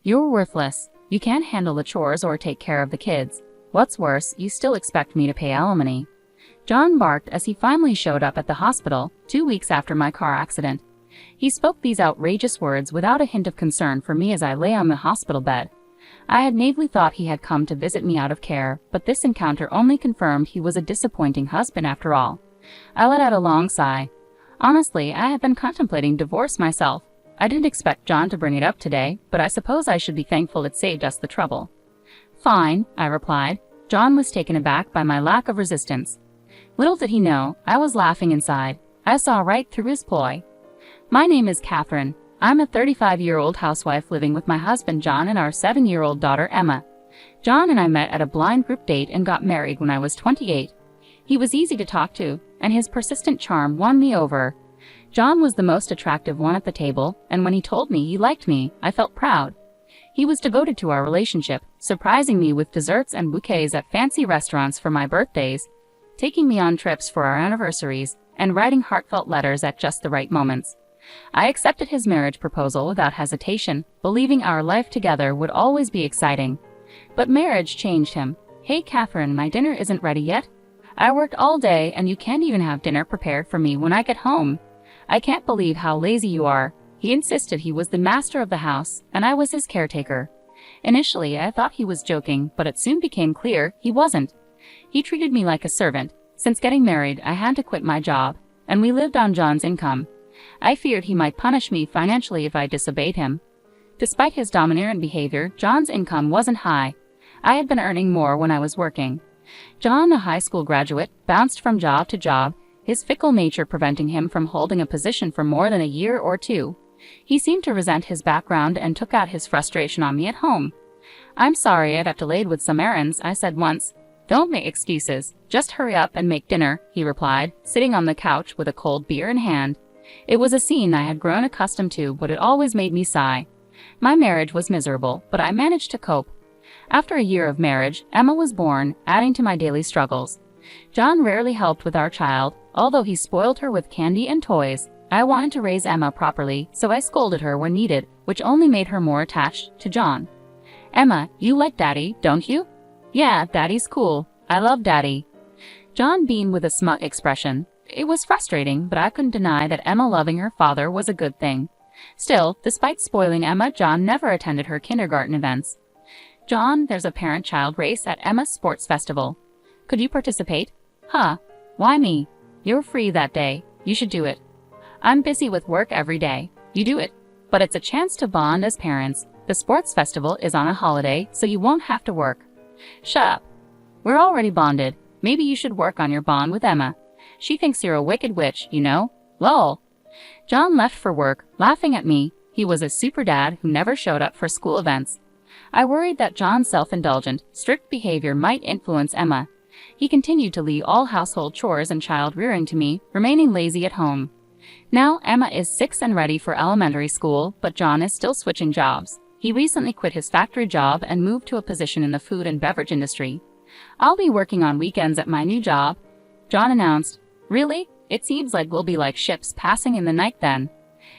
You're worthless. You can't handle the chores or take care of the kids. What's worse, you still expect me to pay alimony." John barked as he finally showed up at the hospital 2 weeks after my car accident. He spoke these outrageous words without a hint of concern for me as I lay on the hospital bed. I had naively thought he had come to visit me out of care, but this encounter only confirmed he was a disappointing husband after all. I let out a long sigh. Honestly, I had been contemplating divorce myself. I didn't expect John to bring it up today, but I suppose I should be thankful it saved us the trouble. "Fine," I replied. John was taken aback by my lack of resistance. Little did he know, I was laughing inside. I saw right through his ploy. "My name is Catherine. I'm a 35-year-old housewife living with my husband John and our 7-year-old daughter Emma. John and I met at a blind group date and got married when I was 28. He was easy to talk to, and his persistent charm won me over. John was the most attractive one at the table, and when he told me he liked me, I felt proud. He was devoted to our relationship, surprising me with desserts and bouquets at fancy restaurants for my birthdays, taking me on trips for our anniversaries, and writing heartfelt letters at just the right moments. I accepted his marriage proposal without hesitation, believing our life together would always be exciting. But marriage changed him. "Hey Catherine, my dinner isn't ready yet. I worked all day and you can't even have dinner prepared for me when I get home. I can't believe how lazy you are." He insisted he was the master of the house, and I was his caretaker. Initially, I thought he was joking, but it soon became clear he wasn't. He treated me like a servant. Since getting married, I had to quit my job, and we lived on John's income. I feared he might punish me financially if I disobeyed him. Despite his domineering behavior, John's income wasn't high. I had been earning more when I was working. John, a high school graduate, bounced from job to job, his fickle nature preventing him from holding a position for more than a year or two. He seemed to resent his background and took out his frustration on me at home. "I'm sorry I've delayed with some errands," I said once. "Don't make excuses. Just hurry up and make dinner," he replied, sitting on the couch with a cold beer in hand. It was a scene I had grown accustomed to, but it always made me sigh. My marriage was miserable, but I managed to cope. After a year of marriage, Emma was born, adding to my daily struggles. John rarely helped with our child, although he spoiled her with candy and toys. I wanted to raise Emma properly, so I scolded her when needed, which only made her more attached to John. "Emma, you like Daddy, don't you?" "Yeah, Daddy's cool. I love Daddy." John beamed with a smug expression. It was frustrating, but I couldn't deny that Emma loving her father was a good thing. Still, despite spoiling Emma, John never attended her kindergarten events. "John, there's a parent-child race at Emma's sports festival. Could you participate?" "Huh? Why me? You're free that day. You should do it." "I'm busy with work every day." "You do it. But it's a chance to bond as parents. The sports festival is on a holiday, so you won't have to work." "Shut up. We're already bonded. Maybe you should work on your bond with Emma. She thinks you're a wicked witch, you know. Lol." John left for work, laughing at me. He was a super dad who never showed up for school events. I worried that John's self-indulgent, strict behavior might influence Emma. He continued to leave all household chores and child-rearing to me, remaining lazy at home. Now Emma is 6 and ready for elementary school, but John is still switching jobs. He recently quit his factory job and moved to a position in the food and beverage industry. "I'll be working on weekends at my new job," John announced. "Really? It seems like we'll be like ships passing in the night then."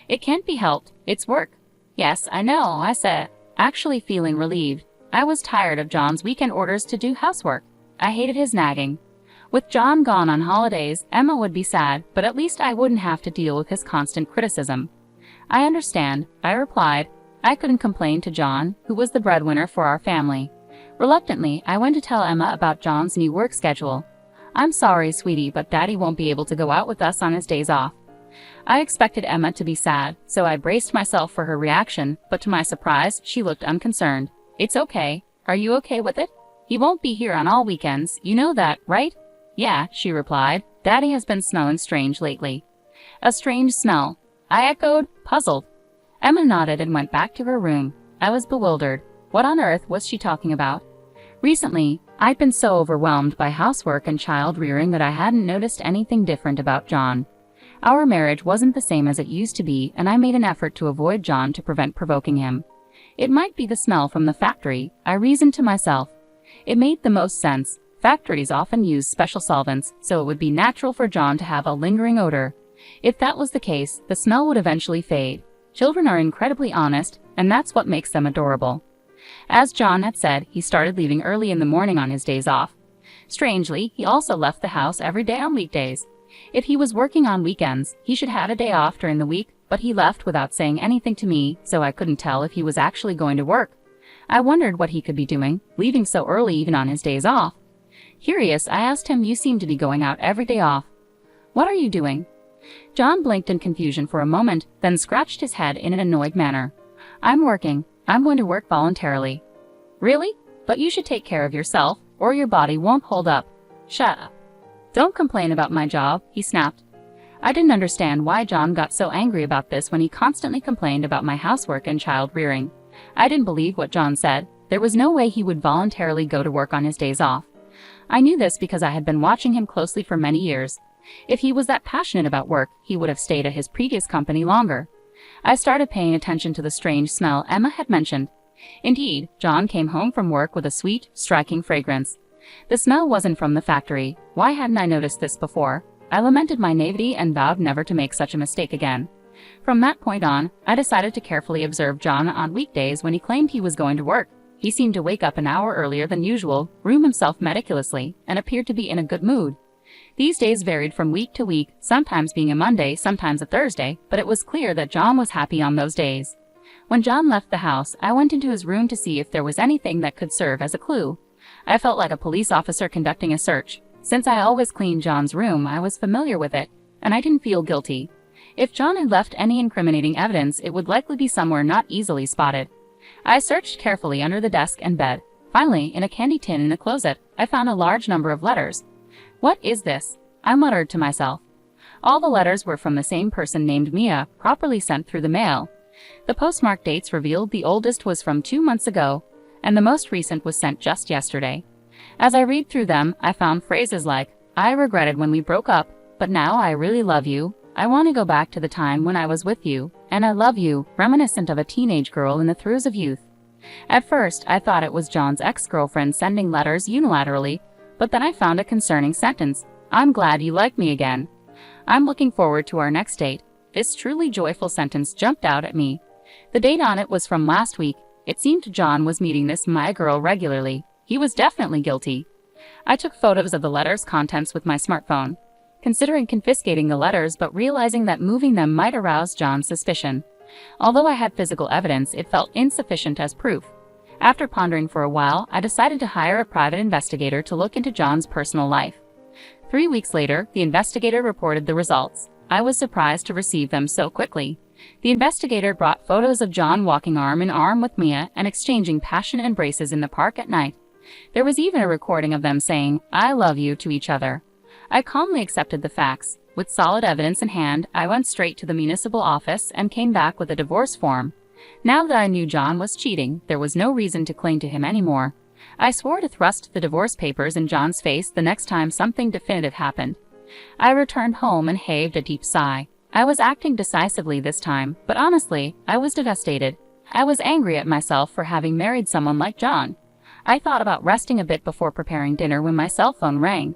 "It can't be helped. It's work." "Yes, I know," I said, actually feeling relieved. I was tired of John's weekend orders to do housework. I hated his nagging. With John gone on holidays, Emma would be sad, but at least I wouldn't have to deal with his constant criticism. "I understand," I replied. I couldn't complain to John, who was the breadwinner for our family. Reluctantly, I went to tell Emma about John's new work schedule. "I'm sorry, sweetie, but Daddy won't be able to go out with us on his days off." I expected Emma to be sad, so I braced myself for her reaction, but to my surprise, she looked unconcerned. "It's okay. Are you okay with it? He won't be here on all weekends, you know that, right?" "Yeah," she replied. "Daddy has been smelling strange lately." "A strange smell?" I echoed, puzzled. Emma nodded and went back to her room. I was bewildered. What on earth was she talking about? Recently, I'd been so overwhelmed by housework and child-rearing that I hadn't noticed anything different about John. Our marriage wasn't the same as it used to be, and I made an effort to avoid John to prevent provoking him. It might be the smell from the factory, I reasoned to myself. It made the most sense. Factories often use special solvents, so it would be natural for John to have a lingering odor. If that was the case, the smell would eventually fade. Children are incredibly honest, and that's what makes them adorable. As John had said, he started leaving early in the morning on his days off. Strangely, he also left the house every day on weekdays. If he was working on weekends, he should have a day off during the week, but he left without saying anything to me, so I couldn't tell if he was actually going to work. I wondered what he could be doing, leaving so early even on his days off. Curious, I asked him, "You seem to be going out every day off. What are you doing?" John blinked in confusion for a moment, then scratched his head in an annoyed manner. "I'm working. I'm going to work voluntarily." "Really? But you should take care of yourself, or your body won't hold up." "Shut up. Don't complain about my job," he snapped. I didn't understand why John got so angry about this when he constantly complained about my housework and child rearing. I didn't believe what John said. There was no way he would voluntarily go to work on his days off. I knew this because I had been watching him closely for many years. If he was that passionate about work, he would have stayed at his previous company longer. I started paying attention to the strange smell Emma had mentioned. Indeed, John came home from work with a sweet, striking fragrance. The smell wasn't from the factory. Why hadn't I noticed this before? I lamented my naivety and vowed never to make such a mistake again. From that point on, I decided to carefully observe John on weekdays when he claimed he was going to work. He seemed to wake up an hour earlier than usual, groom himself meticulously, and appeared to be in a good mood. These days varied from week to week, sometimes being a Monday, sometimes a Thursday, but it was clear that John was happy on those days. When John left the house, I went into his room to see if there was anything that could serve as a clue. I felt like a police officer conducting a search. Since I always cleaned John's room, I was familiar with it, and I didn't feel guilty. If John had left any incriminating evidence, it would likely be somewhere not easily spotted. I searched carefully under the desk and bed. Finally, in a candy tin in a closet, I found a large number of letters. "What is this?" I muttered to myself. All the letters were from the same person named Mia, properly sent through the mail. The postmark dates revealed the oldest was from 2 months ago, and the most recent was sent just yesterday. As I read through them, I found phrases like, "I regretted when we broke up, but now I really love you. I want to go back to the time when I was with you, and I love you," reminiscent of a teenage girl in the throes of youth. At first, I thought it was John's ex-girlfriend sending letters unilaterally, but then I found a concerning sentence. "I'm glad you like me again. I'm looking forward to our next date." This truly joyful sentence jumped out at me. The date on it was from last week. It seemed John was meeting this Maya girl regularly. He was definitely guilty. I took photos of the letter's contents with my smartphone, considering confiscating the letters but realizing that moving them might arouse John's suspicion. Although I had physical evidence, it felt insufficient as proof. After pondering for a while, I decided to hire a private investigator to look into John's personal life. 3 weeks later, the investigator reported the results. I was surprised to receive them so quickly. The investigator brought photos of John walking arm in arm with Mia and exchanging passionate embraces in the park at night. There was even a recording of them saying, "I love you" to each other. I calmly accepted the facts. With solid evidence in hand, I went straight to the municipal office and came back with a divorce form. Now that I knew John was cheating, there was no reason to cling to him anymore. I swore to thrust the divorce papers in John's face the next time something definitive happened. I returned home and heaved a deep sigh. I was acting decisively this time, but honestly, I was devastated. I was angry at myself for having married someone like John. I thought about resting a bit before preparing dinner when my cell phone rang.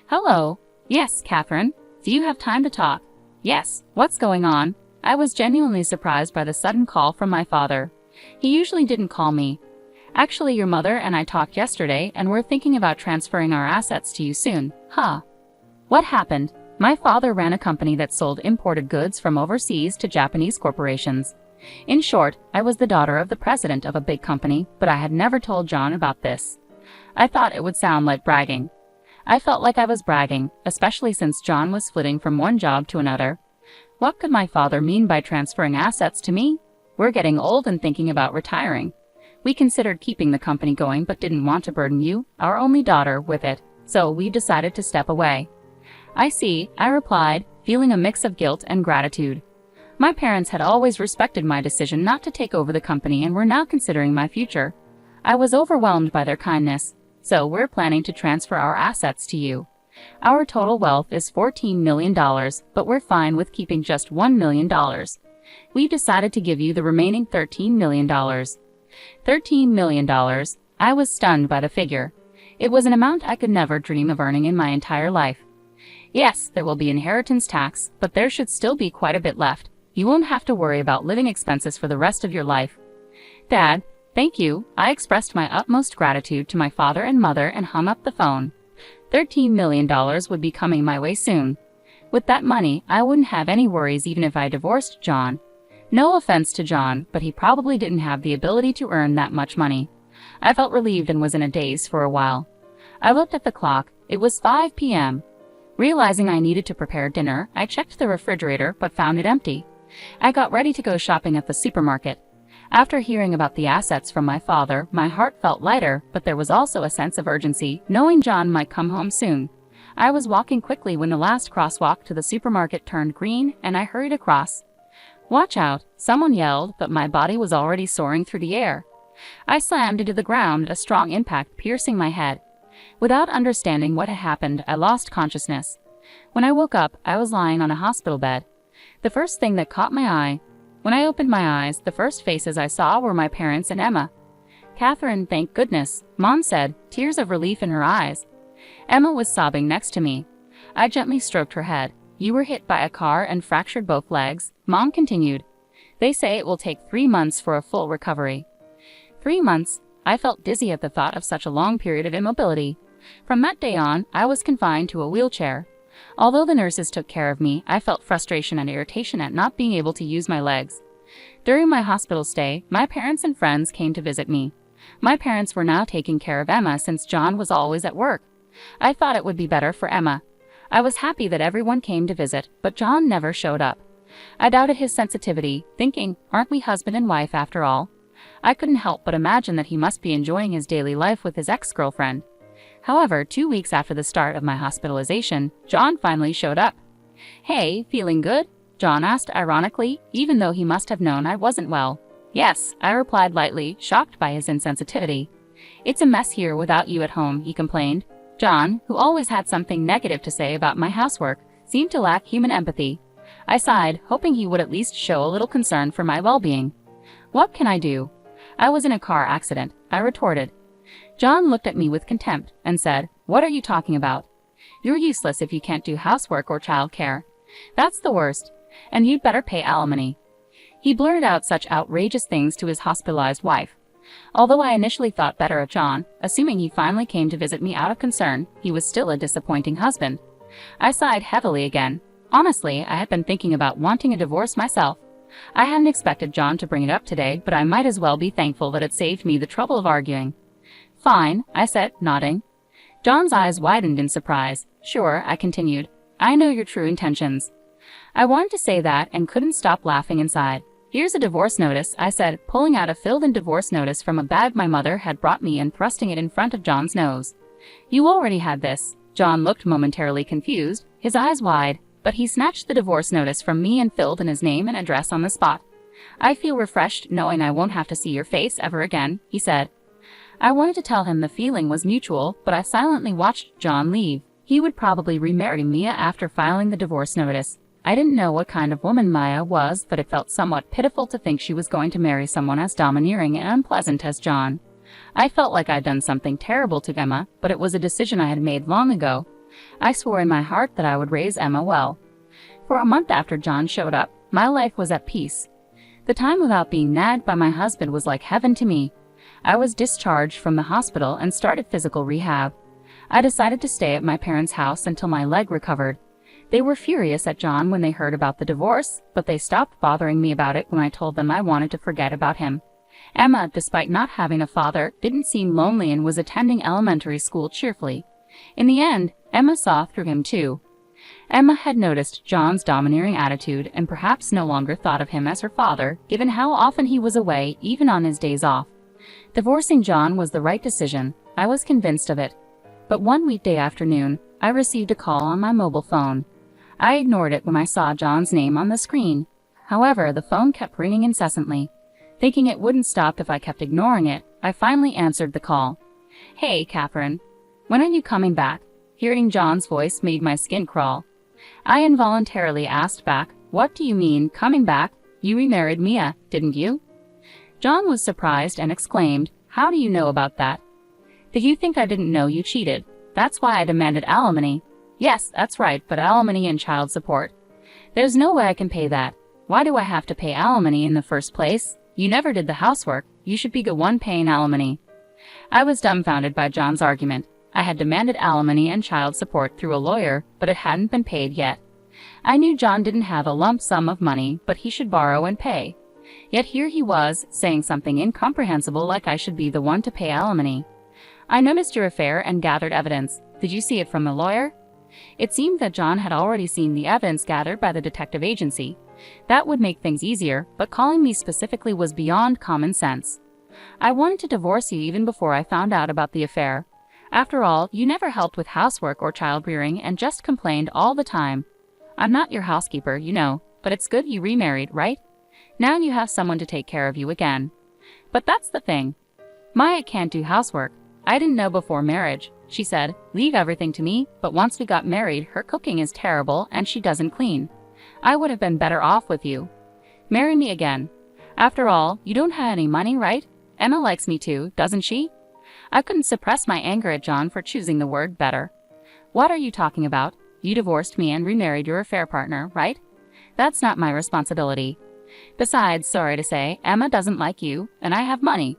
"Hello." "Yes, Catherine. Do you have time to talk?" "Yes. What's going on?" I was genuinely surprised by the sudden call from my father. He usually didn't call me. "Actually, your mother and I talked yesterday, and we're thinking about transferring our assets to you soon." "Huh. What happened?" My father ran a company that sold imported goods from overseas to Japanese corporations. In short, I was the daughter of the president of a big company, but I had never told John about this. I thought it would sound like bragging. I felt like I was bragging, especially since John was flitting from one job to another. What could my father mean by transferring assets to me? We're getting old and thinking about retiring. We considered keeping the company going but didn't want to burden you, our only daughter, with it, so we decided to step away. "I see," I replied, feeling a mix of guilt and gratitude. My parents had always respected my decision not to take over the company and were now considering my future. I was overwhelmed by their kindness. "So we're planning to transfer our assets to you. Our total wealth is $14 million, but we're fine with keeping just $1 million. We've decided to give you the remaining $13 million. $13 million. I was stunned by the figure. It was an amount I could never dream of earning in my entire life. "Yes, there will be inheritance tax, but there should still be quite a bit left. You won't have to worry about living expenses for the rest of your life. Dad, thank you. I expressed my utmost gratitude to my father and mother and hung up the phone. $13 million would be coming my way soon. With that money, I wouldn't have any worries even if I divorced John. No offense to John, but he probably didn't have the ability to earn that much money. I felt relieved and was in a daze for a while. I looked at the clock. It was 5 p.m. Realizing I needed to prepare dinner, I checked the refrigerator but found it empty. I got ready to go shopping at the supermarket. After hearing about the assets from my father, my heart felt lighter, but there was also a sense of urgency, knowing John might come home soon. I was walking quickly when the last crosswalk to the supermarket turned green, and I hurried across. "Watch out," someone yelled, but my body was already soaring through the air. I slammed into the ground, a strong impact piercing my head. Without understanding what had happened, I lost consciousness. When I woke up, I was lying on a hospital bed. The first thing that caught my eye. When I opened my eyes, the first faces I saw were my parents and Emma. "Catherine, thank goodness," Mom said, tears of relief in her eyes. Emma was sobbing next to me. I gently stroked her head. "You were hit by a car and fractured both legs," Mom continued. "They say it will take 3 months for a full recovery." 3 months? I felt dizzy at the thought of such a long period of immobility. From that day on, I was confined to a wheelchair. Although the nurses took care of me, I felt frustration and irritation at not being able to use my legs. During my hospital stay, my parents and friends came to visit me. My parents were now taking care of Emma since John was always at work. I thought it would be better for Emma. I was happy that everyone came to visit, but John never showed up. I doubted his sensitivity, thinking, aren't we husband and wife after all? I couldn't help but imagine that he must be enjoying his daily life with his ex-girlfriend. However, 2 weeks after the start of my hospitalization, John finally showed up. "Hey, feeling good?" John asked ironically, even though he must have known I wasn't well. "Yes," I replied lightly, shocked by his insensitivity. "It's a mess here without you at home," he complained. John, who always had something negative to say about my housework, seemed to lack human empathy. I sighed, hoping he would at least show a little concern for my well-being. "What can I do?" "I was in a car accident," I retorted. John looked at me with contempt and said, "What are you talking about? You're useless if you can't do housework or childcare. That's the worst, and you'd better pay alimony." He blurted out such outrageous things to his hospitalized wife. Although I initially thought better of John, assuming he finally came to visit me out of concern, he was still a disappointing husband. I sighed heavily again. Honestly, I had been thinking about wanting a divorce myself. I hadn't expected John to bring it up today, but I might as well be thankful that it saved me the trouble of arguing. "Fine," I said, nodding. John's eyes widened in surprise. "Sure," I continued. "I know your true intentions." I wanted to say that and couldn't stop laughing inside. "Here's a divorce notice," I said, pulling out a filled-in divorce notice from a bag my mother had brought me and thrusting it in front of John's nose. "You already had this." John looked momentarily confused, his eyes wide, but he snatched the divorce notice from me and filled in his name and address on the spot. "I feel refreshed knowing I won't have to see your face ever again," he said. I wanted to tell him the feeling was mutual, but I silently watched John leave. He would probably remarry Mia after filing the divorce notice. I didn't know what kind of woman Mia was, but it felt somewhat pitiful to think she was going to marry someone as domineering and unpleasant as John. I felt like I'd done something terrible to Emma, but it was a decision I had made long ago. I swore in my heart that I would raise Emma well. For a month after John showed up, my life was at peace. The time without being nagged by my husband was like heaven to me. I was discharged from the hospital and started physical rehab. I decided to stay at my parents' house until my leg recovered. They were furious at John when they heard about the divorce, but they stopped bothering me about it when I told them I wanted to forget about him. Emma, despite not having a father, didn't seem lonely and was attending elementary school cheerfully. In the end, Emma saw through him too. Emma had noticed John's domineering attitude and perhaps no longer thought of him as her father, given how often he was away, even on his days off. Divorcing John was the right decision. I was convinced of it. But one weekday afternoon, I received a call on my mobile phone. I ignored it when I saw John's name on the screen. However, the phone kept ringing incessantly. Thinking it wouldn't stop if I kept ignoring it, I finally answered the call. "Hey, Catherine. When are you coming back?" Hearing John's voice made my skin crawl. I involuntarily asked back, "What do you mean, coming back? You remarried Mia, didn't you?" John was surprised and exclaimed, "How do you know about that?" "Did you think I didn't know you cheated? That's why I demanded alimony." "Yes, that's right, but alimony and child support. There's no way I can pay that." Why do I have to pay alimony in the first place? You never did the housework. You should be the one paying alimony. I was dumbfounded by John's argument. I had demanded alimony and child support through a lawyer, but it hadn't been paid yet. I knew John didn't have a lump sum of money, but he should borrow and pay. Yet here he was, saying something incomprehensible like I should be the one to pay alimony. I noticed your affair and gathered evidence. Did you see it from the lawyer? It seemed that John had already seen the evidence gathered by the detective agency. That would make things easier, but calling me specifically was beyond common sense. I wanted to divorce you even before I found out about the affair. After all, you never helped with housework or child-rearing and just complained all the time. I'm not your housekeeper, you know, but it's good you remarried, right? Now you have someone to take care of you again. But that's the thing. Maya can't do housework. I didn't know before marriage. She said, leave everything to me, but once we got married, her cooking is terrible and she doesn't clean. I would have been better off with you. Marry me again. After all, you don't have any money, right? Emma likes me too, doesn't she? I couldn't suppress my anger at John for choosing the word better. What are you talking about? You divorced me and remarried your affair partner, right? That's not my responsibility. Besides, sorry to say, Emma doesn't like you, and I have money.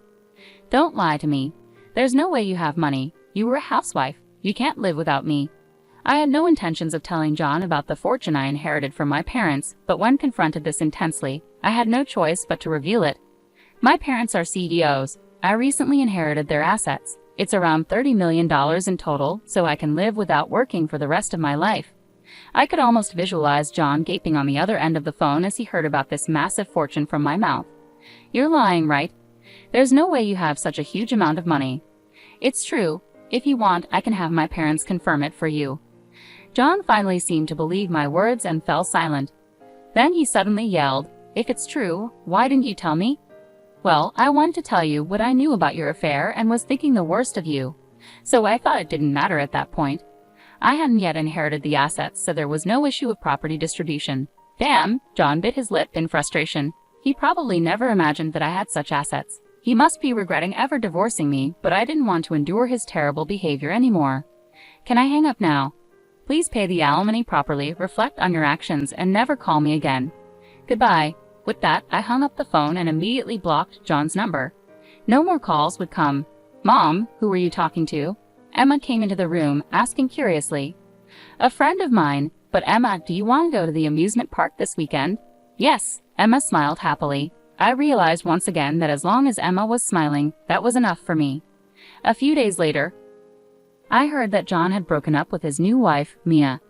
Don't lie to me. There's no way you have money. You were a housewife. You can't live without me. I had no intentions of telling John about the fortune I inherited from my parents, but when confronted this intensely, I had no choice but to reveal it. My parents are CEOs. I recently inherited their assets. It's around $30 million in total, so I can live without working for the rest of my life. I could almost visualize John gaping on the other end of the phone as he heard about this massive fortune from my mouth. You're lying, right? There's no way you have such a huge amount of money. It's true. If you want, I can have my parents confirm it for you. John finally seemed to believe my words and fell silent. Then he suddenly yelled, if it's true, why didn't you tell me? Well, I wanted to tell you what I knew about your affair and was thinking the worst of you. So I thought it didn't matter at that point. I hadn't yet inherited the assets, so there was no issue of property distribution. Damn, John bit his lip in frustration. He probably never imagined that I had such assets. He must be regretting ever divorcing me, but I didn't want to endure his terrible behavior anymore. Can I hang up now? Please pay the alimony properly, reflect on your actions, and never call me again. Goodbye. With that, I hung up the phone and immediately blocked John's number. No more calls would come. Mom, who were you talking to? Emma came into the room, asking curiously. A friend of mine. But Emma, do you want to go to the amusement park this weekend? Yes, Emma smiled happily. I realized once again that as long as Emma was smiling, that was enough for me. A few days later, I heard that John had broken up with his new wife, Mia.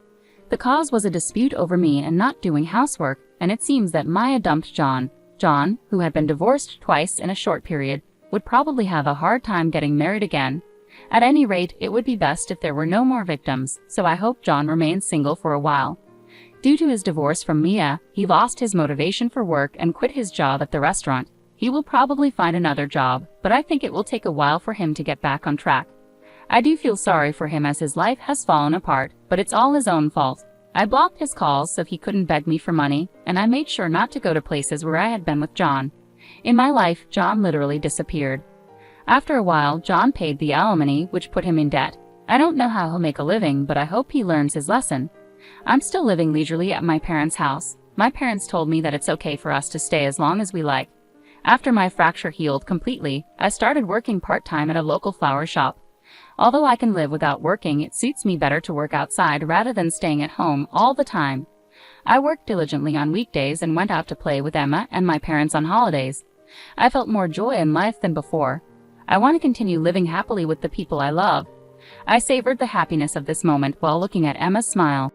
The cause was a dispute over me and not doing housework, and it seems that Maya dumped John. John, who had been divorced twice in a short period, would probably have a hard time getting married again. At any rate, it would be best if there were no more victims, so I hope John remains single for a while. Due to his divorce from Mia, he lost his motivation for work and quit his job at the restaurant. He will probably find another job, but I think it will take a while for him to get back on track. I do feel sorry for him as his life has fallen apart, but it's all his own fault. I blocked his calls so he couldn't beg me for money, and I made sure not to go to places where I had been with John. In my life, John literally disappeared. After a while, John paid the alimony, which put him in debt. I don't know how he'll make a living, but I hope he learns his lesson. I'm still living leisurely at my parents' house. My parents told me that it's okay for us to stay as long as we like. After my fracture healed completely, I started working part-time at a local flower shop. Although I can live without working, it suits me better to work outside rather than staying at home all the time. I worked diligently on weekdays and went out to play with Emma and my parents on holidays. I felt more joy in life than before. I want to continue living happily with the people I love. I savored the happiness of this moment while looking at Emma's smile.